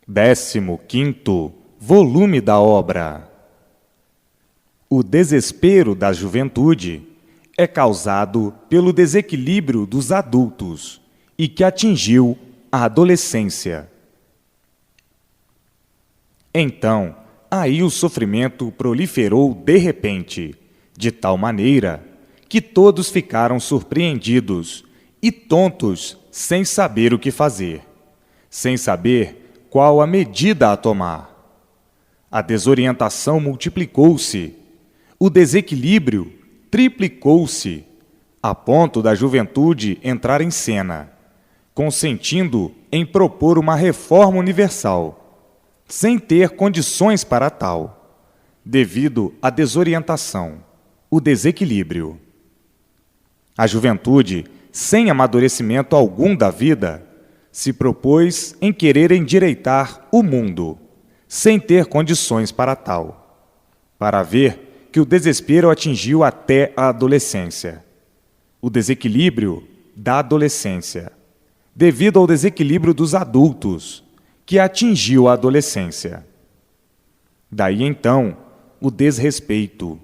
15º volume da obra. O desespero da juventude é causado pelo desequilíbrio dos adultos e que atingiu a adolescência. Então, aí o sofrimento proliferou de repente, de tal maneira que todos ficaram surpreendidos e tontos sem saber o que fazer, sem saber qual a medida a tomar. A desorientação multiplicou-se, o desequilíbrio triplicou-se, a ponto da juventude entrar em cena, consentindo em propor uma reforma universal, sem ter condições para tal, devido à desorientação, o desequilíbrio. A juventude, sem amadurecimento algum da vida, se propôs em querer endireitar o mundo, sem ter condições para tal, para ver que o desespero atingiu até a adolescência. O desequilíbrio da adolescência, devido ao desequilíbrio dos adultos, que atingiu a adolescência. Daí então, o desrespeito,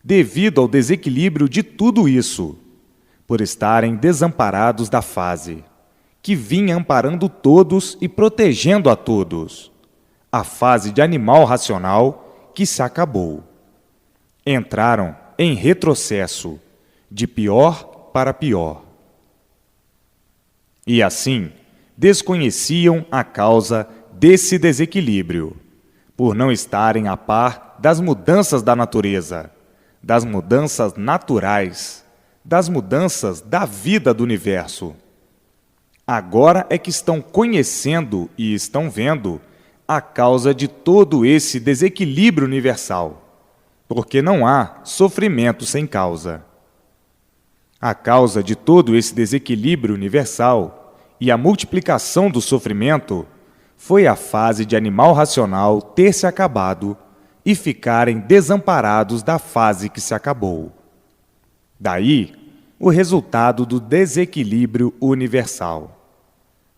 devido ao desequilíbrio de tudo isso, por estarem desamparados da fase, que vinha amparando todos e protegendo a todos, a fase de animal racional que se acabou. Entraram em retrocesso, de pior para pior. E assim, desconheciam a causa desse desequilíbrio, por não estarem a par das mudanças da natureza, das mudanças naturais, das mudanças da vida do universo. Agora é que estão conhecendo e estão vendo a causa de todo esse desequilíbrio universal, porque não há sofrimento sem causa. A causa de todo esse desequilíbrio universal e a multiplicação do sofrimento foi a fase de animal racional ter se acabado e ficarem desamparados da fase que se acabou. Daí, o resultado do desequilíbrio universal,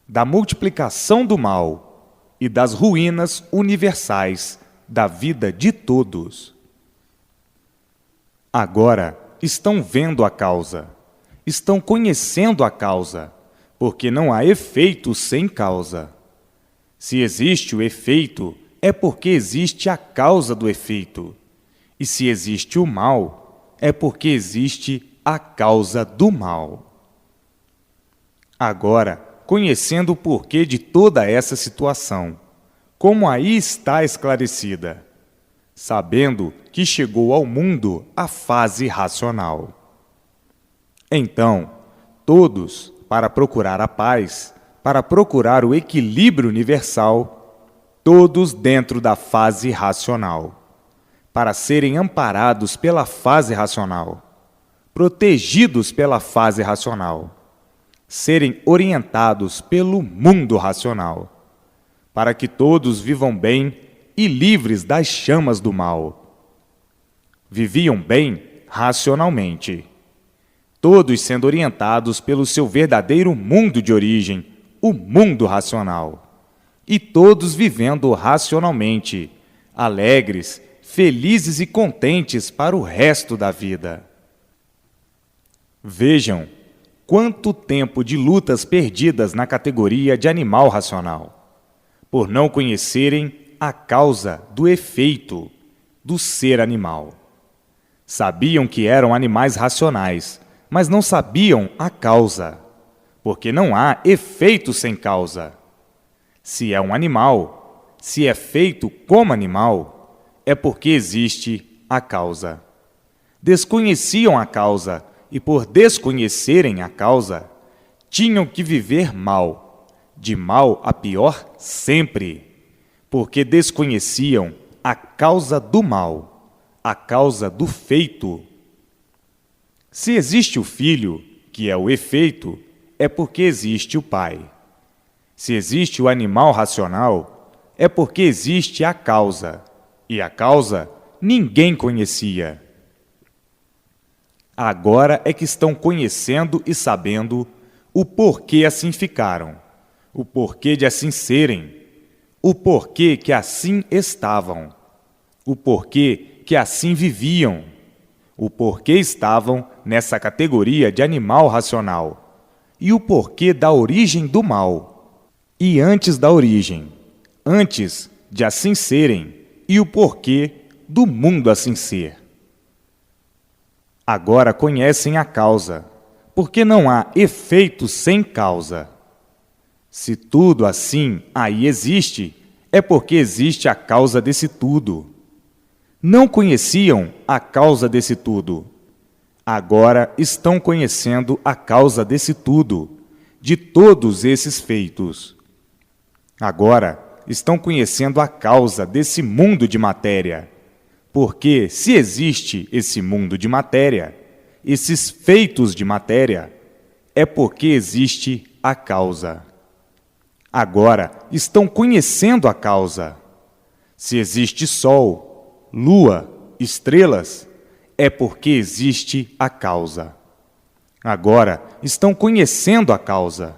da multiplicação do mal e das ruínas universais da vida de todos. Agora estão vendo a causa, estão conhecendo a causa, porque não há efeito sem causa. Se existe o efeito, é porque existe a causa do efeito. E se existe o mal, é porque existe a causa do mal. Agora, conhecendo o porquê de toda essa situação, como aí está esclarecida, sabendo que chegou ao mundo a fase racional. Então, todos, para procurar a paz, para procurar o equilíbrio universal, todos dentro da fase racional, para serem amparados pela fase racional, protegidos pela fase racional, serem orientados pelo mundo racional, para que todos vivam bem e livres das chamas do mal. Viviam bem racionalmente, todos sendo orientados pelo seu verdadeiro mundo de origem, o mundo racional, e todos vivendo racionalmente, alegres, felizes e contentes para o resto da vida. Vejam quanto tempo de lutas perdidas na categoria de animal racional, por não conhecerem a causa do efeito do ser animal. Sabiam que eram animais racionais, mas não sabiam a causa, porque não há efeito sem causa. Se é um animal, se é feito como animal, é porque existe a causa. Desconheciam a causa e, por desconhecerem a causa, tinham que viver mal, de mal a pior sempre, porque desconheciam a causa do mal, a causa do feito. Se existe o filho, que é o efeito, é porque existe o pai. Se existe o animal racional, é porque existe a causa, e a causa ninguém conhecia. Agora é que estão conhecendo e sabendo o porquê assim ficaram, o porquê de assim serem, o porquê que assim estavam, o porquê que assim viviam, o porquê estavam nessa categoria de animal racional e o porquê da origem do mal. E antes da origem, antes de assim serem e o porquê do mundo assim ser. Agora conhecem a causa, porque não há efeito sem causa. Se tudo assim aí existe, é porque existe a causa desse tudo. Não conheciam a causa desse tudo. Agora estão conhecendo a causa desse tudo, de todos esses feitos. Agora estão conhecendo a causa desse mundo de matéria. Porque se existe esse mundo de matéria, esses feitos de matéria, é porque existe a causa. Agora estão conhecendo a causa. Se existe sol, lua, estrelas, é porque existe a causa. Agora estão conhecendo a causa,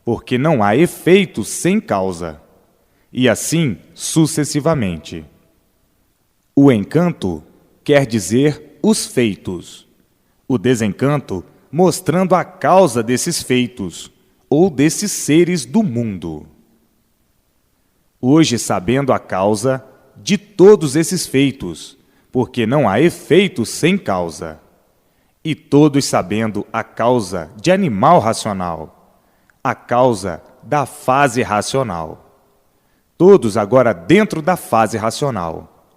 porque não há efeito sem causa. E assim sucessivamente. O encanto quer dizer os feitos. O desencanto mostrando a causa desses feitos, ou desses seres do mundo. Hoje sabendo a causa de todos esses feitos, porque não há efeito sem causa. E todos sabendo a causa de animal racional, a causa da fase racional. Todos agora dentro da fase racional,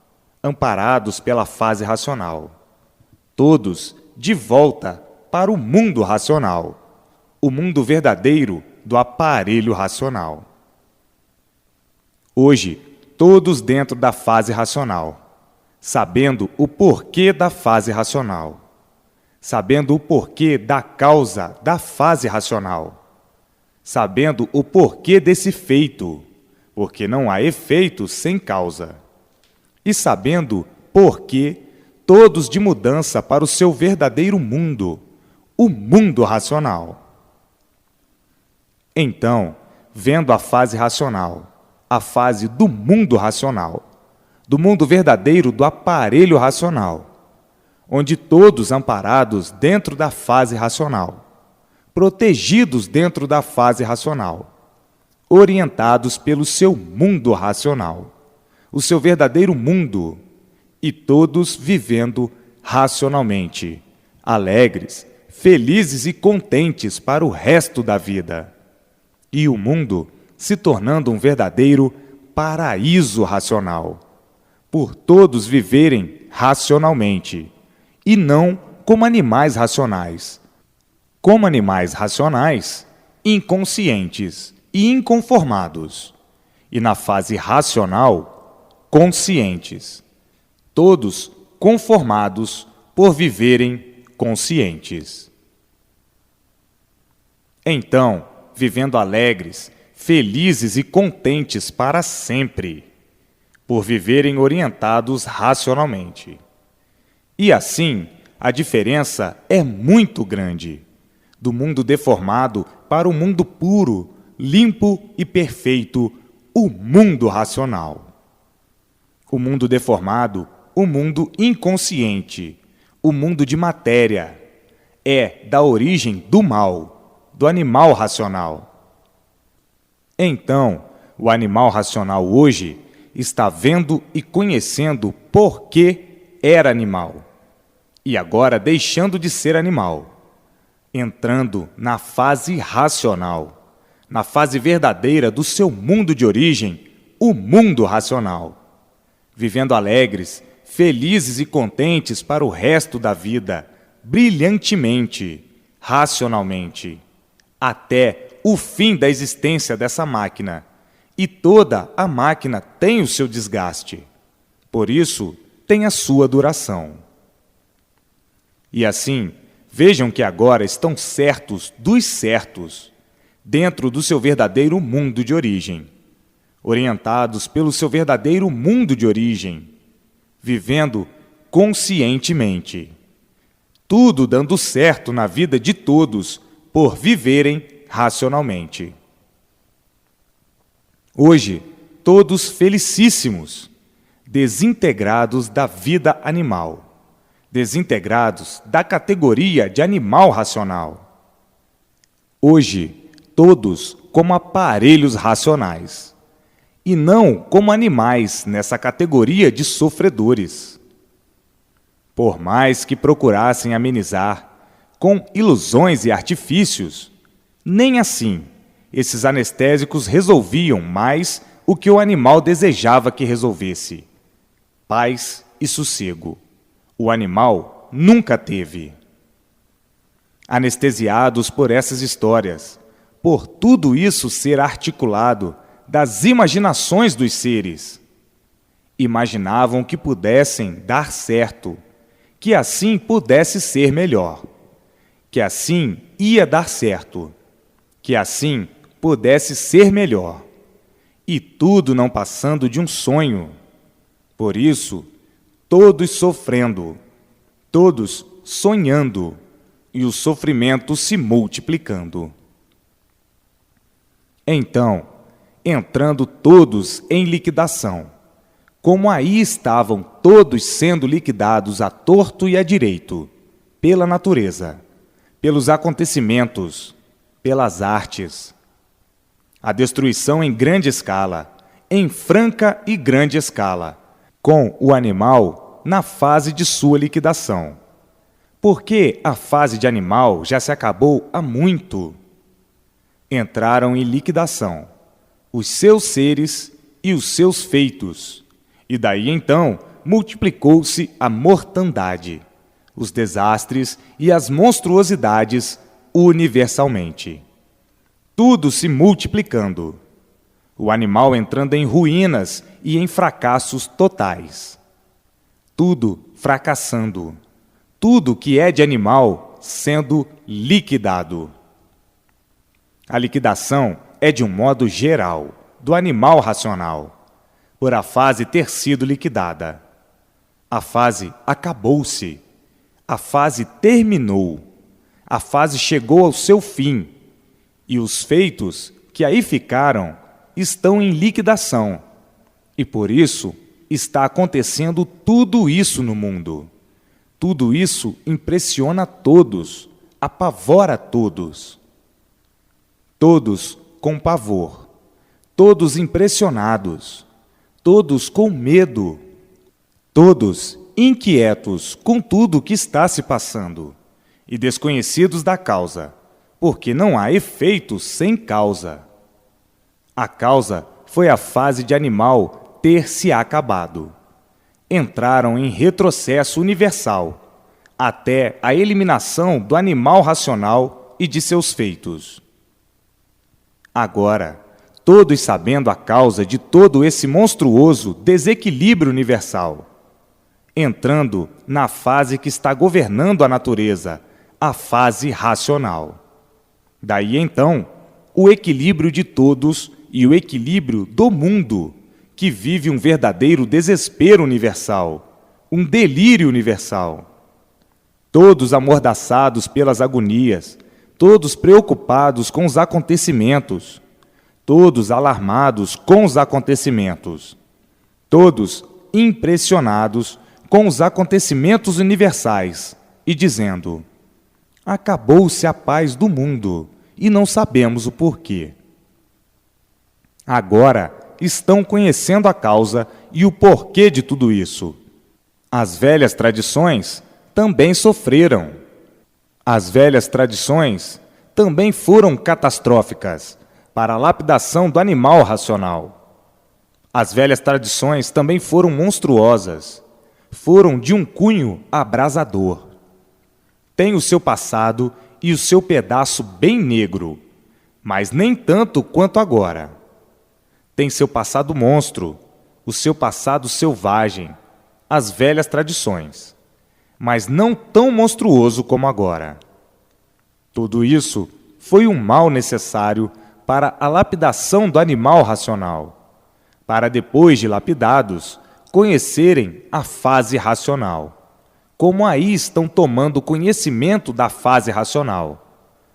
amparados pela fase racional. Todos de volta para o mundo racional, o mundo verdadeiro do aparelho racional. Hoje, todos dentro da fase racional, sabendo o porquê da fase racional, sabendo o porquê da causa da fase racional, sabendo o porquê desse feito, porque não há efeito sem causa, e sabendo porquê todos de mudança para o seu verdadeiro mundo, o mundo racional. Então, vendo a fase racional, a fase do mundo racional, do mundo verdadeiro do aparelho racional, onde todos amparados dentro da fase racional, protegidos dentro da fase racional, orientados pelo seu mundo racional, o seu verdadeiro mundo, e todos vivendo racionalmente, alegres, felizes e contentes para o resto da vida. E o mundo se tornando um verdadeiro paraíso racional, por todos viverem racionalmente, e não como animais racionais. Como animais racionais, inconscientes e inconformados, e na fase racional, conscientes, todos conformados por viverem conscientes. Então, vivendo alegres, felizes e contentes para sempre, por viverem orientados racionalmente. E assim, a diferença é muito grande, do mundo deformado para o mundo puro, limpo e perfeito, o mundo racional. O mundo deformado, o mundo inconsciente, o mundo de matéria, é da origem do mal, do animal racional. Então, o animal racional hoje está vendo e conhecendo por que era animal, e agora deixando de ser animal, entrando na fase racional, na fase verdadeira do seu mundo de origem, o mundo racional. Vivendo alegres, felizes e contentes para o resto da vida, brilhantemente, racionalmente, até o fim da existência dessa máquina. E toda a máquina tem o seu desgaste, por isso tem a sua duração. E assim, vejam que agora estão certos dos certos, dentro do seu verdadeiro mundo de origem, orientados pelo seu verdadeiro mundo de origem, vivendo conscientemente. Tudo dando certo na vida de todos por viverem racionalmente. Hoje, todos felicíssimos, desintegrados da vida animal, desintegrados da categoria de animal racional. Hoje, todos como aparelhos racionais, e não como animais nessa categoria de sofredores. Por mais que procurassem amenizar com ilusões e artifícios, nem assim esses anestésicos resolviam mais o que o animal desejava que resolvesse: paz e sossego. O animal nunca teve. Anestesiados por essas histórias, por tudo isso ser articulado das imaginações dos seres, imaginavam que pudessem dar certo, que assim pudesse ser melhor, que assim ia dar certo, que assim pudesse ser melhor, e tudo não passando de um sonho. Por isso, todos sofrendo, todos sonhando, e o sofrimento se multiplicando. Então, entrando todos em liquidação, como aí estavam todos sendo liquidados à torto e à direito, pela natureza, pelos acontecimentos, pelas artes. A destruição em grande escala, em franca e grande escala, com o animal na fase de sua liquidação. Porque a fase de animal já se acabou há muito. Entraram em liquidação os seus seres e os seus feitos, e daí então multiplicou-se a mortandade, os desastres e as monstruosidades universalmente. Tudo se multiplicando, o animal entrando em ruínas e em fracassos totais. Tudo fracassando, tudo que é de animal sendo liquidado. A liquidação é de um modo geral, do animal racional, por a fase ter sido liquidada. A fase acabou-se, a fase terminou, a fase chegou ao seu fim, e os feitos que aí ficaram estão em liquidação, e por isso está acontecendo tudo isso no mundo. Tudo isso impressiona todos, apavora todos. Todos com pavor, todos impressionados, todos com medo, todos inquietos com tudo o que está se passando e desconhecidos da causa, porque não há efeito sem causa. A causa foi a fase de animal ter se acabado. Entraram em retrocesso universal, até a eliminação do animal racional e de seus feitos. Agora, todos sabendo a causa de todo esse monstruoso desequilíbrio universal, entrando na fase que está governando a natureza, a fase racional. Daí então, o equilíbrio de todos e o equilíbrio do mundo, que vive um verdadeiro desespero universal, um delírio universal. Todos amordaçados pelas agonias, todos preocupados com os acontecimentos, todos alarmados com os acontecimentos, todos impressionados com os acontecimentos universais e dizendo: acabou-se a paz do mundo e não sabemos o porquê. Agora estão conhecendo a causa e o porquê de tudo isso. As velhas tradições também sofreram. As velhas tradições também foram catastróficas para a lapidação do animal racional. As velhas tradições também foram monstruosas, foram de um cunho abrasador. Tem o seu passado e o seu pedaço bem negro, mas nem tanto quanto agora. Tem seu passado monstro, o seu passado selvagem, as velhas tradições, mas não tão monstruoso como agora. Tudo isso foi um mal necessário para a lapidação do animal racional, para depois de lapidados, conhecerem a fase racional, como aí estão tomando conhecimento da fase racional,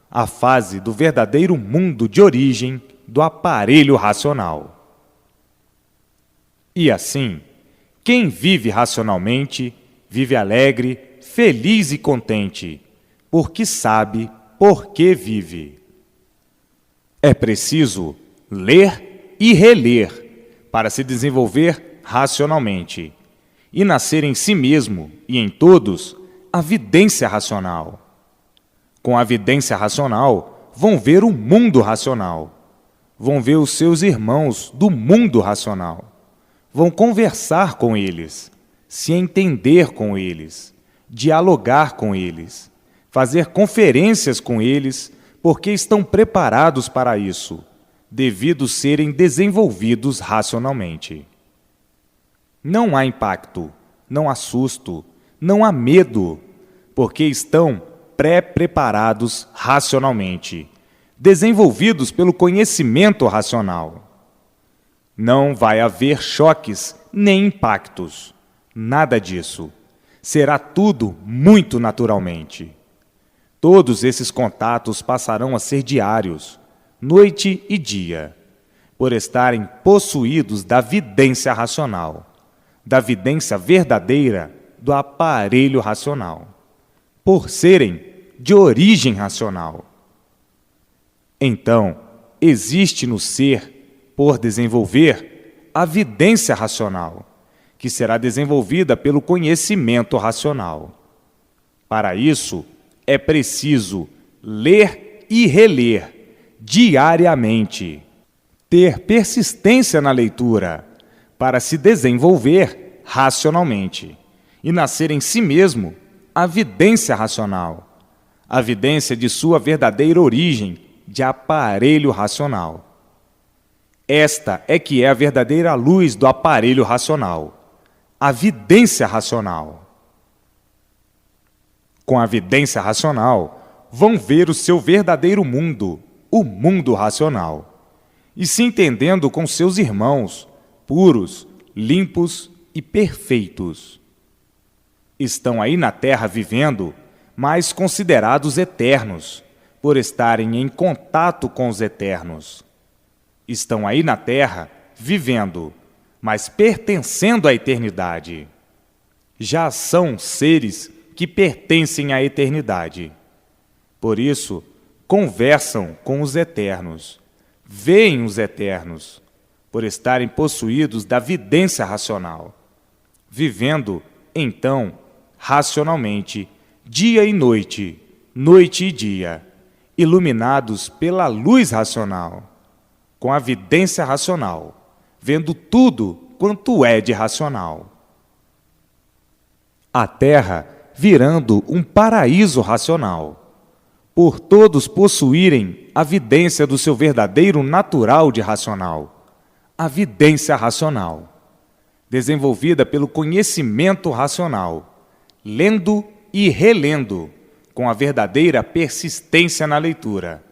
a fase do verdadeiro mundo de origem do aparelho racional. E assim, quem vive racionalmente, vive alegre, feliz e contente, porque sabe por que vive. É preciso ler e reler para se desenvolver racionalmente e nascer em si mesmo e em todos a vidência racional. Com a vidência racional, vão ver o mundo racional, vão ver os seus irmãos do mundo racional, vão conversar com eles, se entender com eles, dialogar com eles, fazer conferências com eles, porque estão preparados para isso, devido serem desenvolvidos racionalmente. Não há impacto, não há susto, não há medo, porque estão pré-preparados racionalmente, desenvolvidos pelo conhecimento racional. Não vai haver choques nem impactos, nada disso. Será tudo muito naturalmente. Todos esses contatos passarão a ser diários, noite e dia, por estarem possuídos da vidência racional, da vidência verdadeira do aparelho racional, por serem de origem racional. Então, existe no ser, por desenvolver, a vidência racional, que será desenvolvida pelo conhecimento racional. Para isso, é preciso ler e reler diariamente, ter persistência na leitura para se desenvolver racionalmente e nascer em si mesmo a vidência racional, a vidência de sua verdadeira origem de aparelho racional. Esta é que é a verdadeira luz do aparelho racional, a vidência racional. Com a vidência racional, vão ver o seu verdadeiro mundo, o mundo racional, e se entendendo com seus irmãos, puros, limpos e perfeitos. Estão aí na Terra vivendo, mas considerados eternos, por estarem em contato com os eternos. Estão aí na Terra vivendo, mas pertencendo à eternidade. Já são seres que pertencem à eternidade. Por isso, conversam com os eternos, veem os eternos, por estarem possuídos da vidência racional, vivendo, então, racionalmente, dia e noite, noite e dia, iluminados pela luz racional, com a vidência racional, vendo tudo quanto é de racional. A Terra virando um paraíso racional, por todos possuírem a vidência do seu verdadeiro natural de racional, a vidência racional, desenvolvida pelo conhecimento racional, lendo e relendo, com a verdadeira persistência na leitura,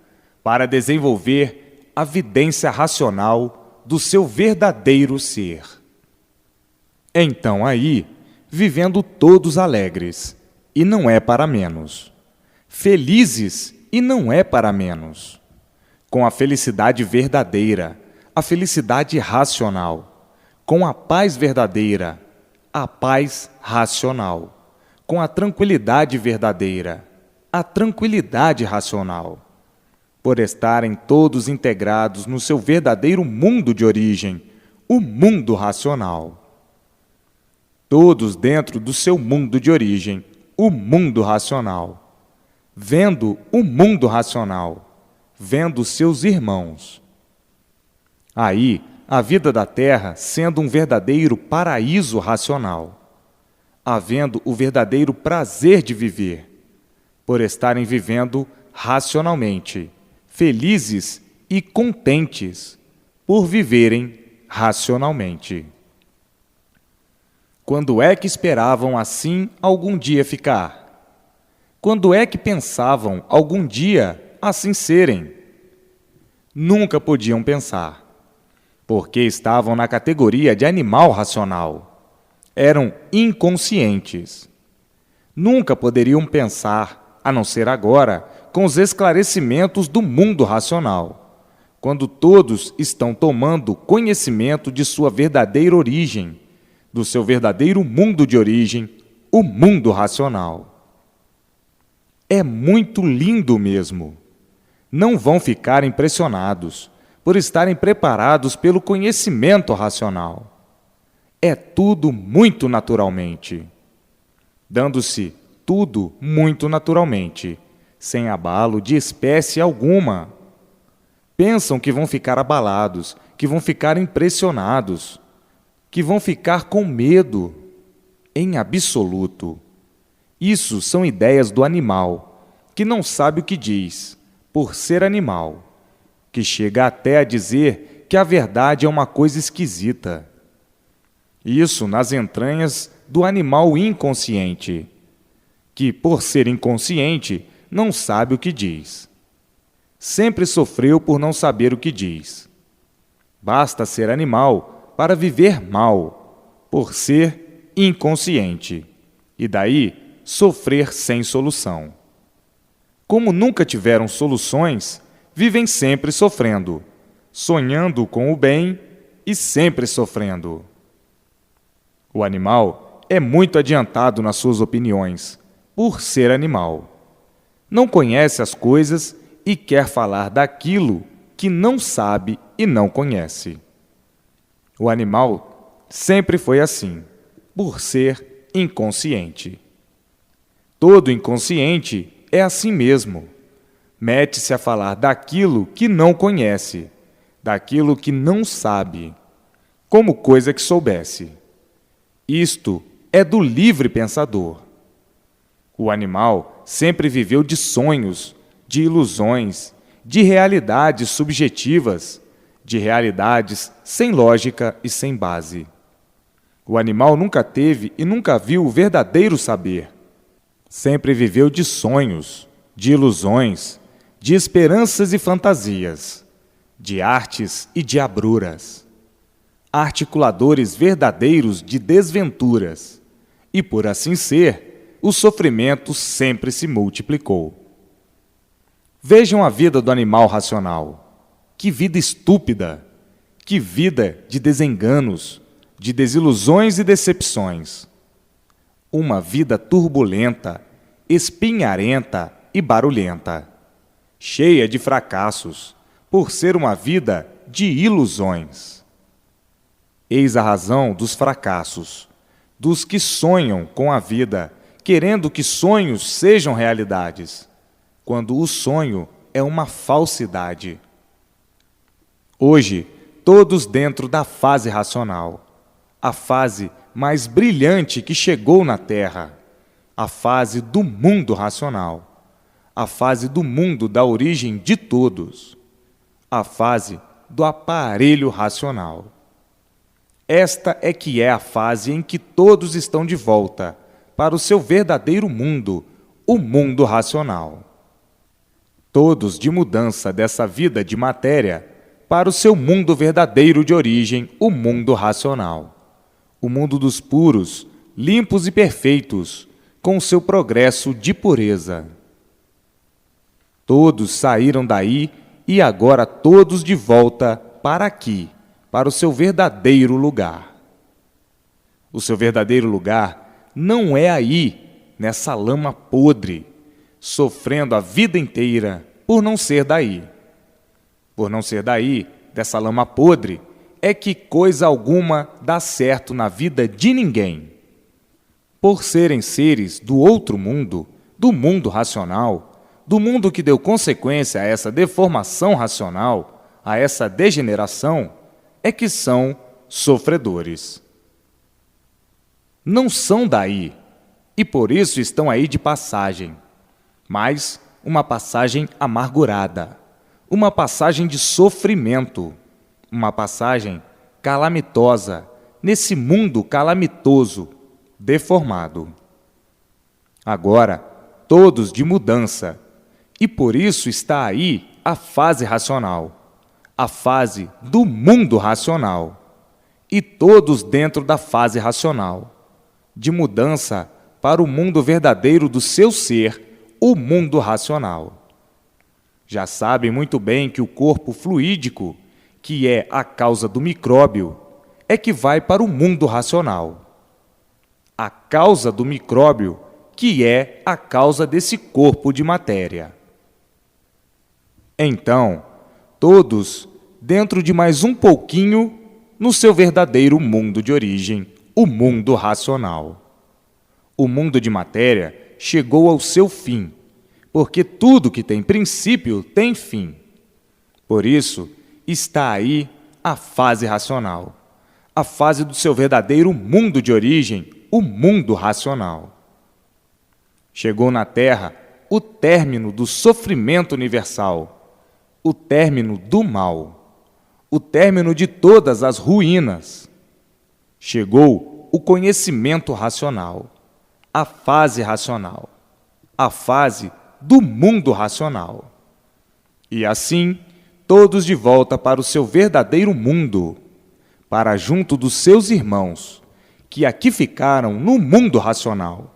para desenvolver a vidência racional do seu verdadeiro ser. Então aí, vivendo todos alegres, e não é para menos. Felizes, e não é para menos. Com a felicidade verdadeira, a felicidade racional. Com a paz verdadeira, a paz racional. Com a tranquilidade verdadeira, a tranquilidade racional. Por estarem todos integrados no seu verdadeiro mundo de origem, o mundo racional. Todos dentro do seu mundo de origem, o mundo racional, vendo o mundo racional, vendo seus irmãos. Aí, a vida da Terra sendo um verdadeiro paraíso racional, havendo o verdadeiro prazer de viver, por estarem vivendo racionalmente, felizes e contentes, por viverem racionalmente. Quando é que esperavam assim algum dia ficar? Quando é que pensavam algum dia assim serem? Nunca podiam pensar, porque estavam na categoria de animal racional. Eram inconscientes. Nunca poderiam pensar, a não ser agora, com os esclarecimentos do mundo racional, quando todos estão tomando conhecimento de sua verdadeira origem, do seu verdadeiro mundo de origem, o mundo racional. É muito lindo mesmo. Não vão ficar impressionados por estarem preparados pelo conhecimento racional. É tudo muito naturalmente. Dando-se tudo muito naturalmente, sem abalo de espécie alguma. Pensam que vão ficar abalados, que vão ficar impressionados, que vão ficar com medo. Em absoluto. Isso são ideias do animal, que não sabe o que diz, por ser animal, que chega até a dizer que a verdade é uma coisa esquisita. Isso nas entranhas do animal inconsciente, que, por ser inconsciente, não sabe o que diz. Sempre sofreu por não saber o que diz. Basta ser animal para viver mal, por ser inconsciente, e daí sofrer sem solução. Como nunca tiveram soluções, vivem sempre sofrendo, sonhando com o bem e sempre sofrendo. O animal é muito adiantado nas suas opiniões, por ser animal. Não conhece as coisas e quer falar daquilo que não sabe e não conhece. O animal sempre foi assim, por ser inconsciente. Todo inconsciente é assim mesmo. Mete-se a falar daquilo que não conhece, daquilo que não sabe, como coisa que soubesse. Isto é do livre pensador. O animal sempre viveu de sonhos, de ilusões, de realidades subjetivas, de realidades sem lógica e sem base. O animal nunca teve e nunca viu o verdadeiro saber. Sempre viveu de sonhos, de ilusões, de esperanças e fantasias, de artes e diabruras, articuladores verdadeiros de desventuras, e por assim ser, o sofrimento sempre se multiplicou. Vejam a vida do animal racional. Que vida estúpida! Que vida de desenganos, de desilusões e decepções! Uma vida turbulenta, espinharenta e barulhenta, cheia de fracassos, por ser uma vida de ilusões. Eis a razão dos fracassos, dos que sonham com a vida, querendo que sonhos sejam realidades, quando o sonho é uma falsidade. Hoje, todos dentro da fase racional, a fase mais brilhante que chegou na Terra, a fase do mundo racional, a fase do mundo da origem de todos, a fase do aparelho racional. Esta é que é a fase em que todos estão de volta para o seu verdadeiro mundo, o mundo racional. Todos de mudança dessa vida de matéria para o seu mundo verdadeiro de origem, o mundo racional. O mundo dos puros, limpos e perfeitos, com o seu progresso de pureza. Todos saíram daí e agora todos de volta para aqui, para o seu verdadeiro lugar. O seu verdadeiro lugar não é aí, nessa lama podre, sofrendo a vida inteira por não ser daí. Por não ser daí, dessa lama podre, é que coisa alguma dá certo na vida de ninguém. Por serem seres do outro mundo, do mundo racional, do mundo que deu consequência a essa deformação racional, a essa degeneração, é que são sofredores. Não são daí, e por isso estão aí de passagem, mas uma passagem amargurada, uma passagem de sofrimento, uma passagem calamitosa, nesse mundo calamitoso, deformado. Agora, todos de mudança, e por isso está aí a fase racional, a fase do mundo racional, e todos dentro da fase racional, de mudança para o mundo verdadeiro do seu ser, o mundo racional. Já sabem muito bem que o corpo fluídico, que é a causa do micróbio, é que vai para o mundo racional. A causa do micróbio, que é a causa desse corpo de matéria. Então, todos, dentro de mais um pouquinho, no seu verdadeiro mundo de origem, o mundo racional. O mundo de matéria chegou ao seu fim, porque tudo que tem princípio tem fim. Por isso, está aí a fase racional, a fase do seu verdadeiro mundo de origem, o mundo racional. Chegou na Terra o término do sofrimento universal, o término do mal, o término de todas as ruínas. Chegou o conhecimento racional, a fase racional, a fase do mundo racional. E assim, todos de volta para o seu verdadeiro mundo, para junto dos seus irmãos, que aqui ficaram no mundo racional,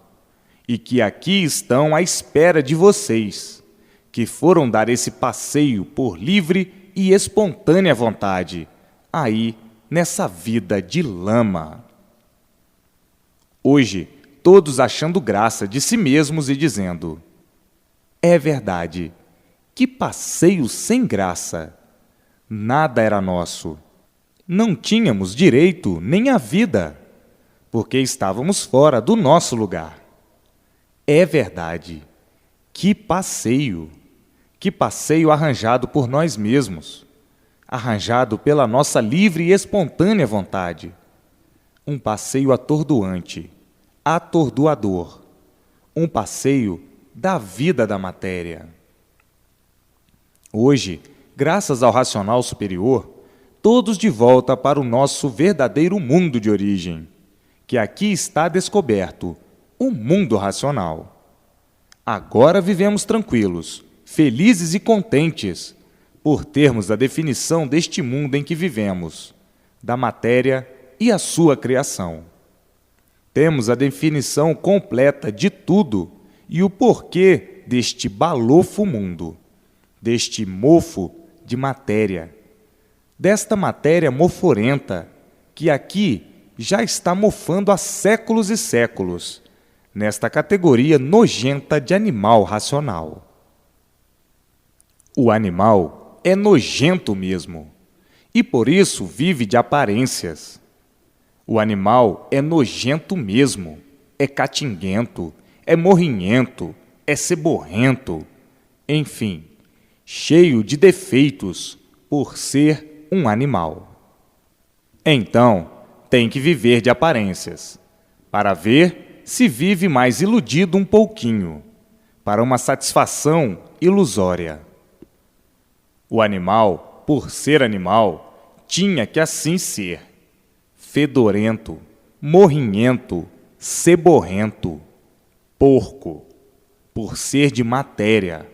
e que aqui estão à espera de vocês, que foram dar esse passeio por livre e espontânea vontade, aí nessa vida de lama. Hoje, todos achando graça de si mesmos e dizendo: é verdade, que passeio sem graça! Nada era nosso. Não tínhamos direito nem à vida, porque estávamos fora do nosso lugar. É verdade, que passeio arranjado por nós mesmos, arranjado pela nossa livre e espontânea vontade. Um passeio atordoante, atordoador, um passeio da vida da matéria. Hoje, graças ao racional superior, todos de volta para o nosso verdadeiro mundo de origem, que aqui está descoberto, o mundo racional. Agora vivemos tranquilos, felizes e contentes, por termos a definição deste mundo em que vivemos, da matéria e a sua criação. Temos a definição completa de tudo e o porquê deste balofo mundo, deste mofo de matéria, desta matéria moforenta, que aqui já está mofando há séculos e séculos, nesta categoria nojenta de animal racional. O animal é nojento mesmo, e por isso vive de aparências. O animal é nojento mesmo, é catinguento, é morrinhento, é ceborrento, enfim, cheio de defeitos por ser um animal. Então, tem que viver de aparências, para ver se vive mais iludido um pouquinho, para uma satisfação ilusória. O animal, por ser animal, tinha que assim ser, fedorento, morrinhento, ceborrento, porco, por ser de matéria,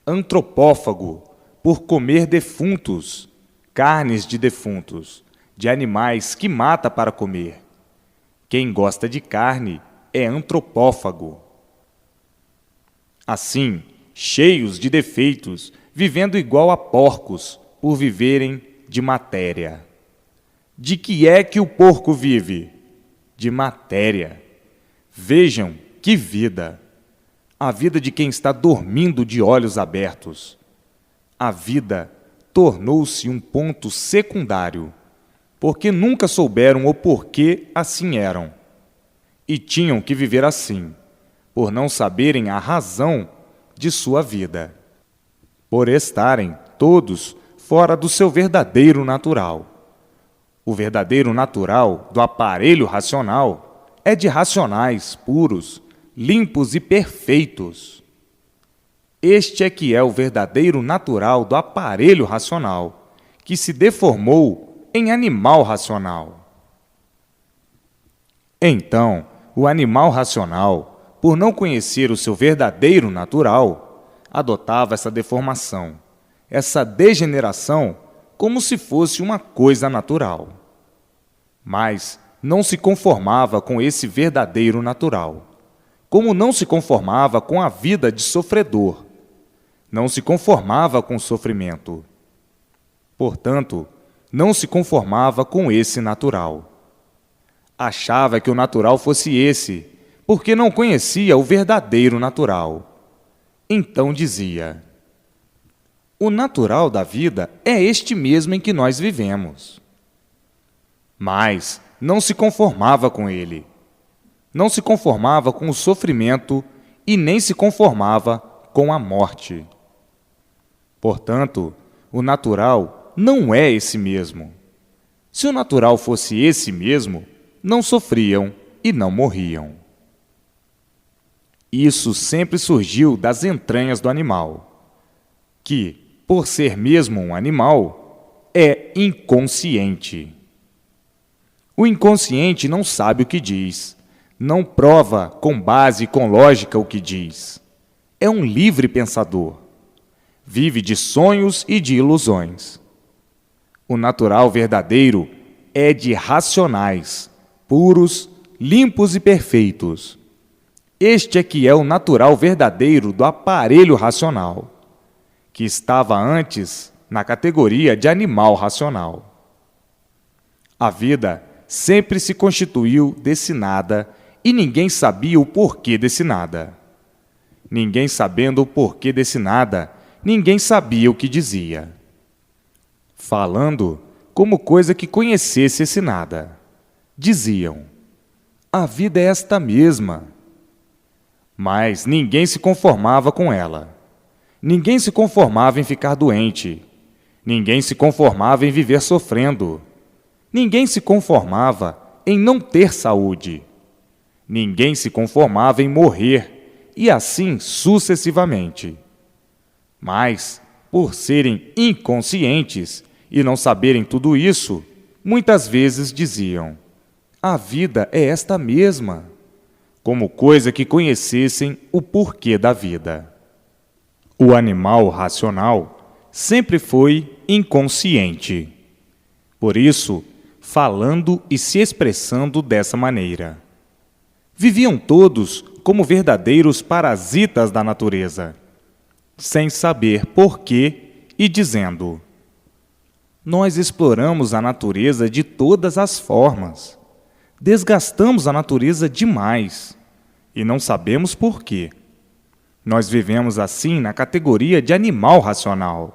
antropófago, por comer defuntos, carnes de defuntos, de animais que mata para comer. Quem gosta de carne é antropófago. Assim, cheios de defeitos, vivendo igual a porcos, por viverem de matéria. De que é que o porco vive? De matéria. Vejam que vida! A vida de quem está dormindo de olhos abertos. A vida tornou-se um ponto secundário, porque nunca souberam o porquê assim eram. E tinham que viver assim, por não saberem a razão de sua vida, por estarem todos fora do seu verdadeiro natural. O verdadeiro natural do aparelho racional é de racionais puros, limpos e perfeitos. Este é que é o verdadeiro natural do aparelho racional, que se deformou em animal racional. Então, o animal racional, por não conhecer o seu verdadeiro natural, adotava essa deformação, essa degeneração, como se fosse uma coisa natural. Mas não se conformava com esse verdadeiro natural, como não se conformava com a vida de sofredor. não se conformava com o sofrimento. Portanto, não se conformava com esse natural. Achava que o natural fosse esse, porque não conhecia o verdadeiro natural. Então dizia: o natural da vida é este mesmo em que nós vivemos. Mas não se conformava com ele. Não se conformava com o sofrimento e nem se conformava com a morte. Portanto, o natural não é esse mesmo. Se o natural fosse esse mesmo, não sofriam e não morriam. Isso sempre surgiu das entranhas do animal, que, por ser mesmo um animal, é inconsciente. O inconsciente não sabe o que diz, não prova com base e com lógica o que diz. É um livre pensador. Vive de sonhos e de ilusões. O natural verdadeiro é de racionais, puros, limpos e perfeitos. Este é que é o natural verdadeiro do aparelho racional, que estava antes na categoria de animal racional. A vida sempre se constituiu desse nada e ninguém sabia o porquê desse nada. Ninguém sabendo o porquê desse nada, ninguém sabia o que dizia. Falando como coisa que conhecesse esse nada, diziam: a vida é esta mesma. Mas ninguém se conformava com ela. Ninguém se conformava em ficar doente. Ninguém se conformava em viver sofrendo. Ninguém se conformava em não ter saúde. Ninguém se conformava em morrer, e assim sucessivamente. Mas, por serem inconscientes e não saberem tudo isso, muitas vezes diziam: a vida é esta mesma, como coisa que conhecessem o porquê da vida. O animal racional sempre foi inconsciente. Por isso, falando e se expressando dessa maneira. Viviam todos como verdadeiros parasitas da natureza, sem saber porquê e dizendo: nós exploramos a natureza de todas as formas, desgastamos a natureza demais e não sabemos porquê. Nós vivemos assim na categoria de animal racional.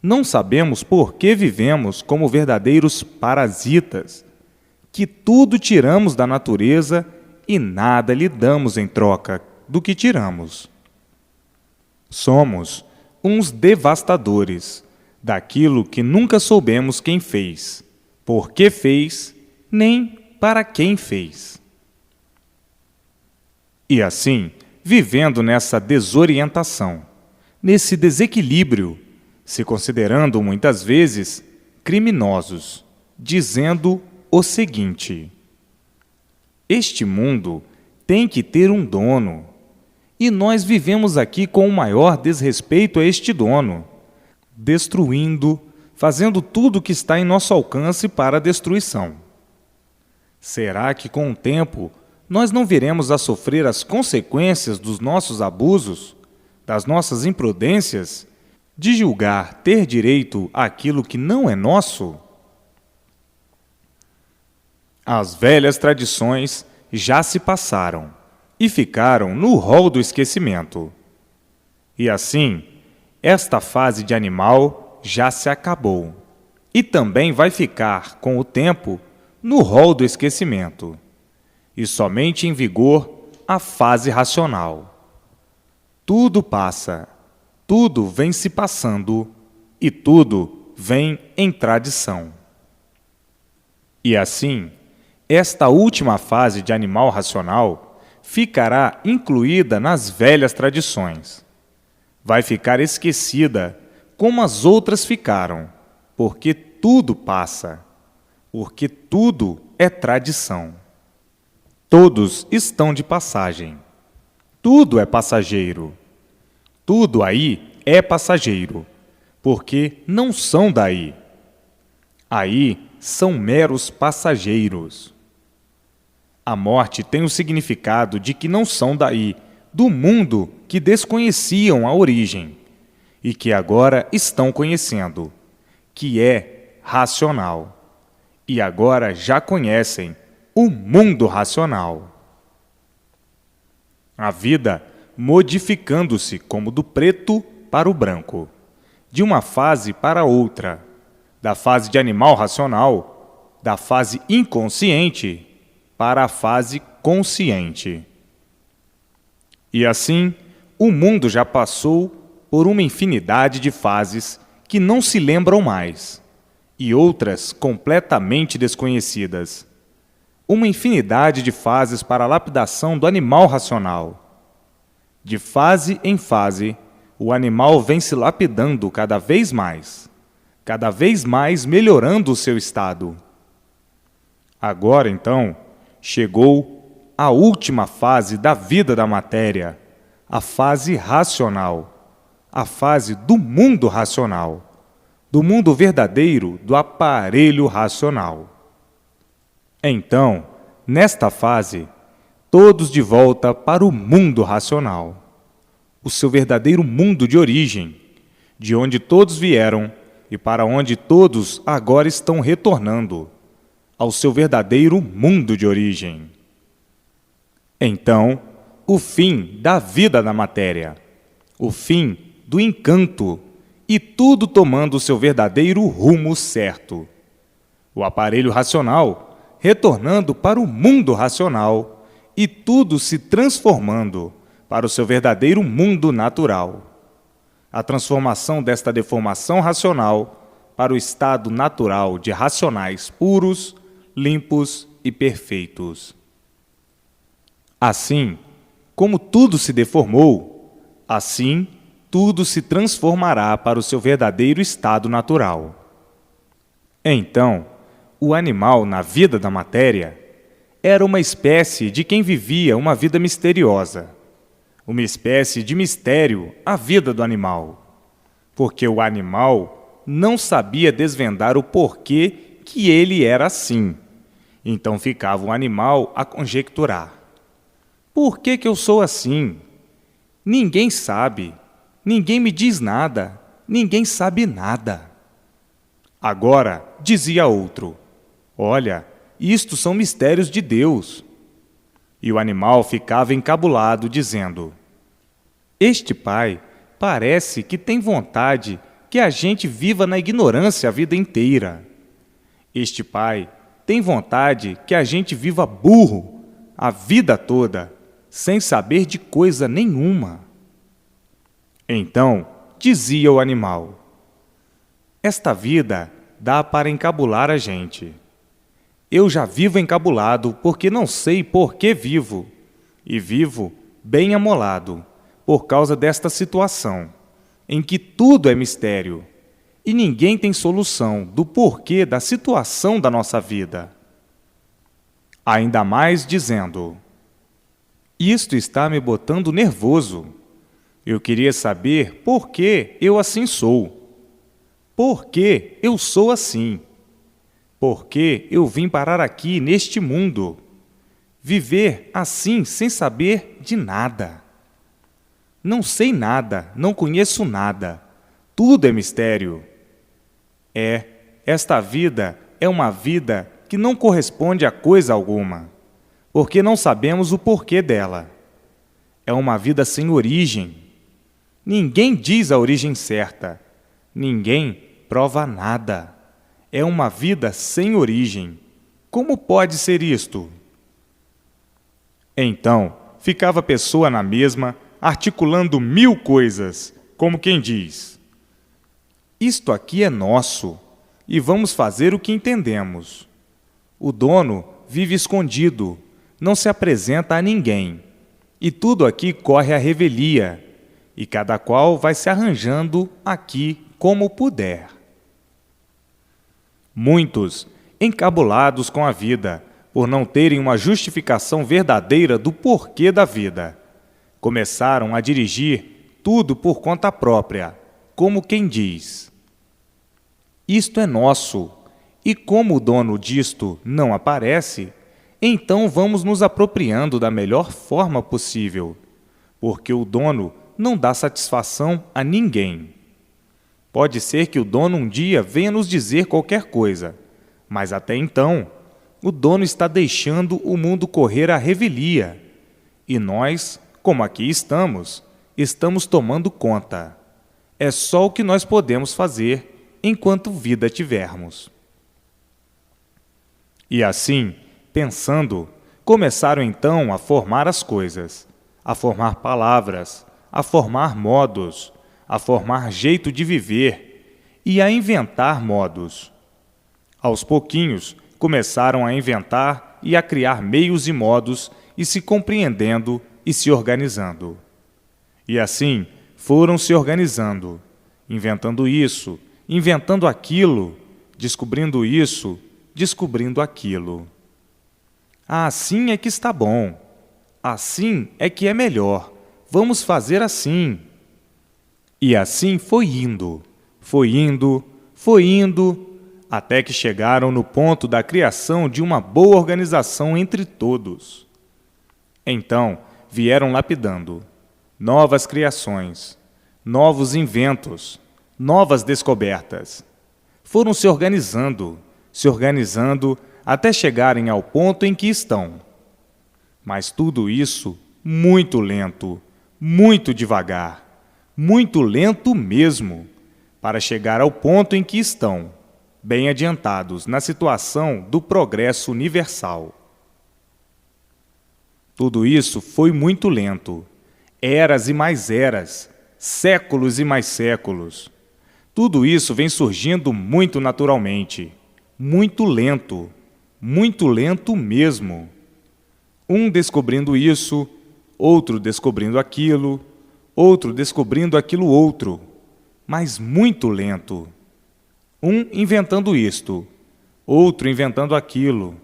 Não sabemos por que vivemos como verdadeiros parasitas, que tudo tiramos da natureza e nada lhe damos em troca do que tiramos. Somos uns devastadores daquilo que nunca soubemos quem fez, por que fez, nem para quem fez. E assim, vivendo nessa desorientação, nesse desequilíbrio, se considerando muitas vezes criminosos, dizendo o seguinte: este mundo tem que ter um dono, e nós vivemos aqui com o maior desrespeito a este dono, destruindo, fazendo tudo o que está em nosso alcance para a destruição. Será que com o tempo nós não viremos a sofrer as consequências dos nossos abusos, das nossas imprudências, de julgar ter direito àquilo que não é nosso? As velhas tradições já se passaram e ficaram no rol do esquecimento. E assim, esta fase de animal já se acabou e também vai ficar, com o tempo, no rol do esquecimento, e somente em vigor a fase racional. Tudo passa, tudo vem se passando e tudo vem em tradição. E assim, esta última fase de animal racional ficará incluída nas velhas tradições. Vai ficar esquecida como as outras ficaram, porque tudo passa, porque tudo é tradição. Todos estão de passagem. Tudo é passageiro. Tudo aí é passageiro, porque não são daí. Aí são meros passageiros. A morte tem o significado de que não são daí, do mundo que desconheciam a origem, e que agora estão conhecendo, que é racional. E agora já conhecem o mundo racional. A vida modificando-se como do preto para o branco, de uma fase para outra, da fase de animal racional, da fase inconsciente para a fase consciente. E assim, o mundo já passou por uma infinidade de fases que não se lembram mais, e outras completamente desconhecidas. Uma infinidade de fases para a lapidação do animal racional. De fase em fase, o animal vem se lapidando cada vez mais melhorando o seu estado. Agora, então, chegou a última fase da vida da matéria, a fase racional, a fase do mundo racional, do mundo verdadeiro do aparelho racional. Então, nesta fase, todos de volta para o mundo racional, o seu verdadeiro mundo de origem, de onde todos vieram e para onde todos agora estão retornando, ao seu verdadeiro mundo de origem. Então, o fim da vida da matéria, o fim do encanto, e tudo tomando o seu verdadeiro rumo certo. O aparelho racional retornando para o mundo racional e tudo se transformando para o seu verdadeiro mundo natural. A transformação desta deformação racional para o estado natural de racionais puros, limpos e perfeitos. Assim, como tudo se deformou, assim tudo se transformará para o seu verdadeiro estado natural. Então, o animal na vida da matéria era uma espécie de quem vivia uma vida misteriosa, uma espécie de mistério a vida do animal, porque o animal não sabia desvendar o porquê que ele era assim. Então ficava o animal a conjecturar. Por que eu sou assim? Ninguém sabe. Ninguém me diz nada, ninguém sabe nada. Agora, dizia outro, olha, isto são mistérios de Deus. E o animal ficava encabulado, dizendo, este pai parece que tem vontade que a gente viva na ignorância a vida inteira. Este pai tem vontade que a gente viva burro a vida toda, sem saber de coisa nenhuma. Então, dizia o animal, esta vida dá para encabular a gente. Eu já vivo encabulado porque não sei por que vivo, e vivo bem amolado por causa desta situação, em que tudo é mistério, e ninguém tem solução do porquê da situação da nossa vida. Ainda mais dizendo, isto está me botando nervoso. Eu queria saber por que eu assim sou. Por que eu sou assim? Por que eu vim parar aqui neste mundo? Viver assim sem saber de nada. Não sei nada, não conheço nada. Tudo é mistério. Esta vida é uma vida que não corresponde a coisa alguma, porque não sabemos o porquê dela. É uma vida sem origem. Ninguém diz a origem certa. Ninguém prova nada. É uma vida sem origem. Como pode ser isto? Então, ficava a pessoa na mesma, articulando 1000 coisas, como quem diz, isto aqui é nosso, e vamos fazer o que entendemos. O dono vive escondido, não se apresenta a ninguém, e tudo aqui corre à revelia, e cada qual vai se arranjando aqui como puder. Muitos, encabulados com a vida, por não terem uma justificação verdadeira do porquê da vida, começaram a dirigir tudo por conta própria, como quem diz, isto é nosso, e como o dono disto não aparece, então vamos nos apropriando da melhor forma possível, porque o dono não dá satisfação a ninguém. Pode ser que o dono um dia venha nos dizer qualquer coisa, mas até então, o dono está deixando o mundo correr à revelia. E nós, como aqui estamos tomando conta. É só o que nós podemos fazer enquanto vida tivermos. E assim, pensando, começaram então a formar as coisas, a formar palavras, a formar modos, a formar jeito de viver e a inventar modos. Aos pouquinhos, começaram a inventar e a criar meios e modos e se compreendendo e se organizando. E assim, foram se organizando, inventando isso, inventando aquilo, descobrindo isso, descobrindo aquilo. Assim é que está bom. Assim é que é melhor. Vamos fazer assim. E assim foi indo, até que chegaram no ponto da criação de uma boa organização entre todos. Então, vieram lapidando novas criações, novos inventos, novas descobertas. Foram se organizando, até chegarem ao ponto em que estão. Mas tudo isso muito lento, muito devagar, muito lento mesmo, para chegar ao ponto em que estão, bem adiantados na situação do progresso universal. Tudo isso foi muito lento, eras e mais eras, séculos e mais séculos. Tudo isso vem surgindo muito naturalmente, muito lento mesmo. Um descobrindo isso, outro descobrindo aquilo, outro descobrindo aquilo outro, mas muito lento. Um inventando isto, outro inventando aquilo,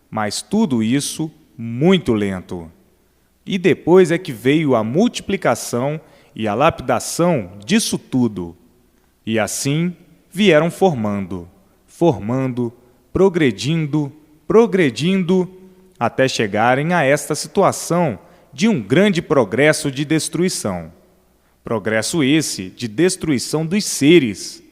mas tudo isso muito lento. E depois é que veio a multiplicação e a lapidação disso tudo. E assim vieram formando, progredindo, até chegarem a esta situação de um grande progresso de destruição. Progresso esse de destruição dos seres,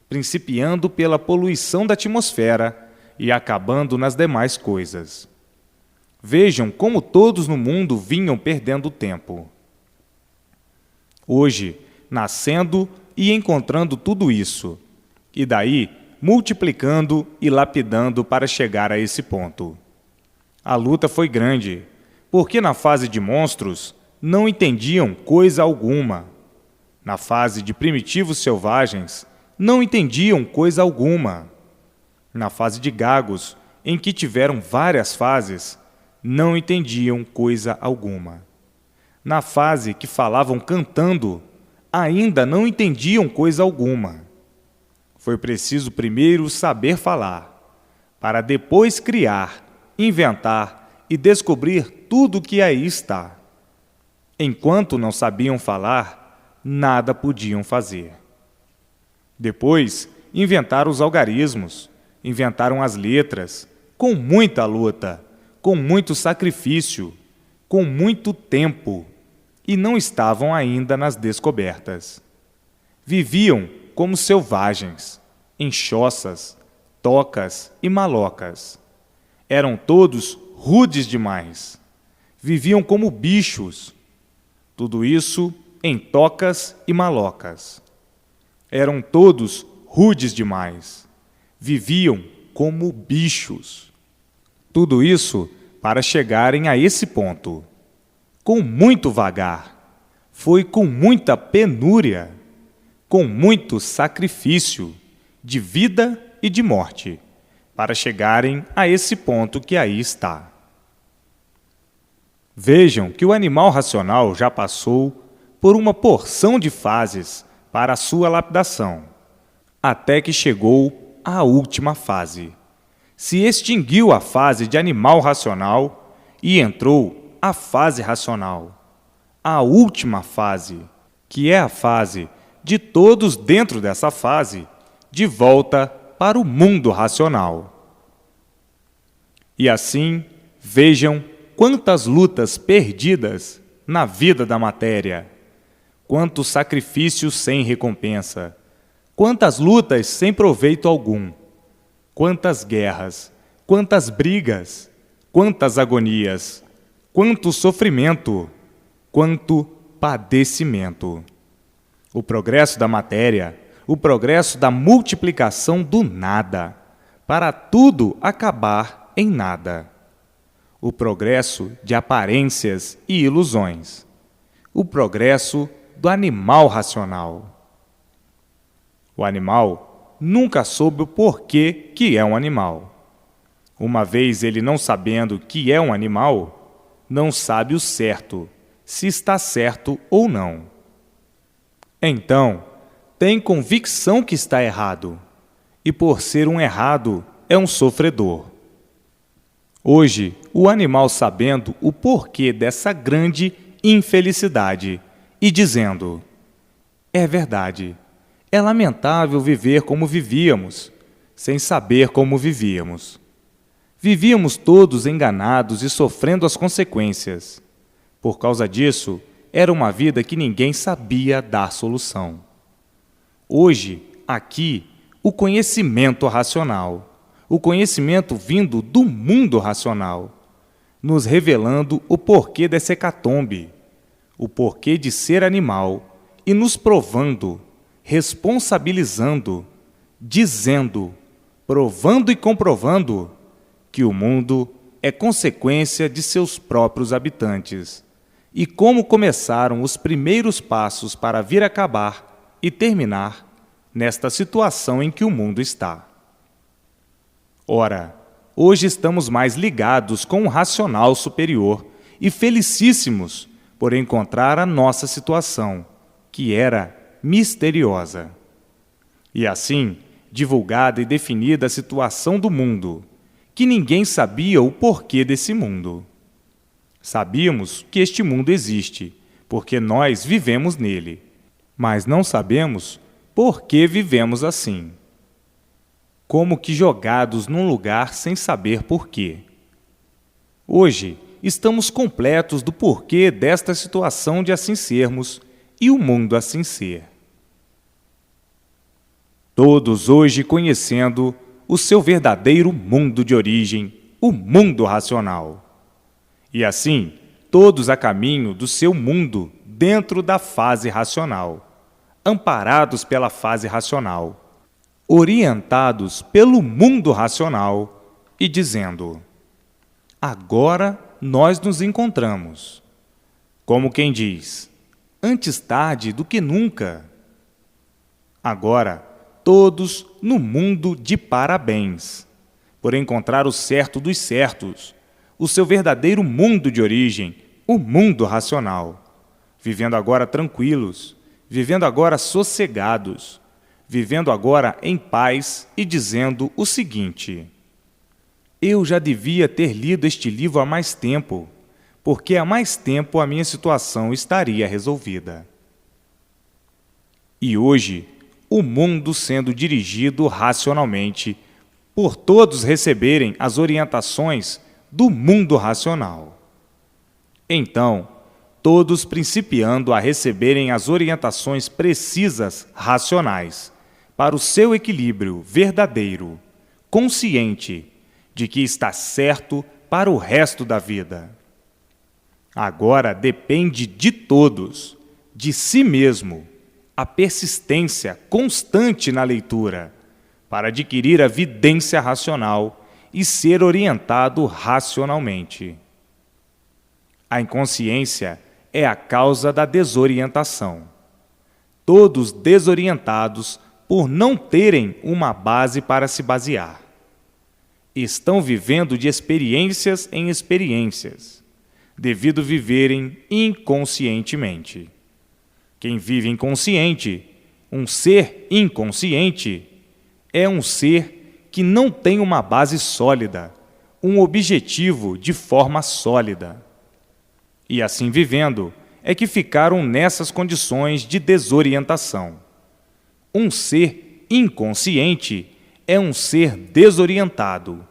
principiando pela poluição da atmosfera e acabando nas demais coisas. Vejam como todos no mundo vinham perdendo tempo. Hoje, nascendo e encontrando tudo isso, e daí multiplicando e lapidando para chegar a esse ponto. A luta foi grande, porque na fase de monstros não entendiam coisa alguma. Na fase de primitivos selvagens, não entendiam coisa alguma. Na fase de gagos, em que tiveram várias fases, não entendiam coisa alguma. Na fase que falavam cantando, ainda não entendiam coisa alguma. Foi preciso primeiro saber falar, para depois criar, inventar e descobrir tudo o que aí está. Enquanto não sabiam falar, nada podiam fazer. Depois, inventaram os algarismos, inventaram as letras, com muita luta, com muito sacrifício, com muito tempo, e não estavam ainda nas descobertas. Viviam como selvagens, em choças, tocas e malocas. Eram todos rudes demais. Viviam como bichos. Tudo isso em tocas e malocas. Eram todos rudes demais. Viviam como bichos. Tudo isso para chegarem a esse ponto. Com muito vagar. Foi com muita penúria. Com muito sacrifício, de vida e de morte, para chegarem a esse ponto que aí está. Vejam que o animal racional já passou por uma porção de fases para a sua lapidação, até que chegou à última fase. Se extinguiu a fase de animal racional e entrou a fase racional, a última fase, que é a fase de todos dentro dessa fase, de volta para o mundo racional. E assim, vejam quantas lutas perdidas na vida da matéria, quantos sacrifícios sem recompensa, Quantas lutas sem proveito algum, quantas guerras, quantas brigas, quantas agonias, quanto sofrimento, quanto padecimento. O progresso da matéria, o progresso da multiplicação do nada, para tudo acabar em nada. O progresso de aparências e ilusões. O progresso do animal racional. O animal nunca soube o porquê que é um animal. Uma vez ele não sabendo que é um animal, não sabe o certo, se está certo ou não. Então, tem convicção que está errado, e por ser um errado, é um sofredor. Hoje, o animal sabendo o porquê dessa grande infelicidade e dizendo: é verdade, é lamentável viver como vivíamos, sem saber como vivíamos. Vivíamos todos enganados e sofrendo as consequências. Por causa disso, era uma vida que ninguém sabia dar solução. Hoje, aqui, o conhecimento racional, o conhecimento vindo do mundo racional, nos revelando o porquê dessa hecatombe, o porquê de ser animal e nos provando, responsabilizando, dizendo, provando e comprovando que o mundo é consequência de seus próprios habitantes e como começaram os primeiros passos para vir acabar e terminar nesta situação em que o mundo está. Ora, hoje estamos mais ligados com o racional superior e felicíssimos por encontrar a nossa situação, que era misteriosa. E assim, divulgada e definida a situação do mundo, que ninguém sabia o porquê desse mundo. Sabíamos que este mundo existe, porque nós vivemos nele, mas não sabemos por que vivemos assim. Como que jogados num lugar sem saber porquê. Hoje, estamos completos do porquê desta situação de assim sermos e o mundo assim ser. Todos hoje conhecendo o seu verdadeiro mundo de origem, o mundo racional. E assim, todos a caminho do seu mundo dentro da fase racional, amparados pela fase racional, orientados pelo mundo racional e dizendo: agora nós nos encontramos. Como quem diz, antes tarde do que nunca. Agora, todos no mundo de parabéns, por encontrar o certo dos certos, o seu verdadeiro mundo de origem, o mundo racional, vivendo agora tranquilos, vivendo agora sossegados, vivendo agora em paz e dizendo o seguinte: eu já devia ter lido este livro há mais tempo, porque há mais tempo a minha situação estaria resolvida. E hoje, o mundo sendo dirigido racionalmente, por todos receberem as orientações do mundo racional. Então, todos principiando a receberem as orientações precisas racionais para o seu equilíbrio verdadeiro, consciente de que está certo para o resto da vida. Agora depende de todos, de si mesmo, a persistência constante na leitura, para adquirir a vidência racional e ser orientado racionalmente. A inconsciência é a causa da desorientação. Todos desorientados por não terem uma base para se basear. Estão vivendo de experiências em experiências, devido viverem inconscientemente. Quem vive inconsciente, um ser inconsciente, é um ser que não tem uma base sólida, um objetivo de forma sólida. E assim vivendo, é que ficaram nessas condições de desorientação. Um ser inconsciente é um ser desorientado,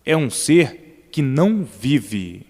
é um ser que não vive.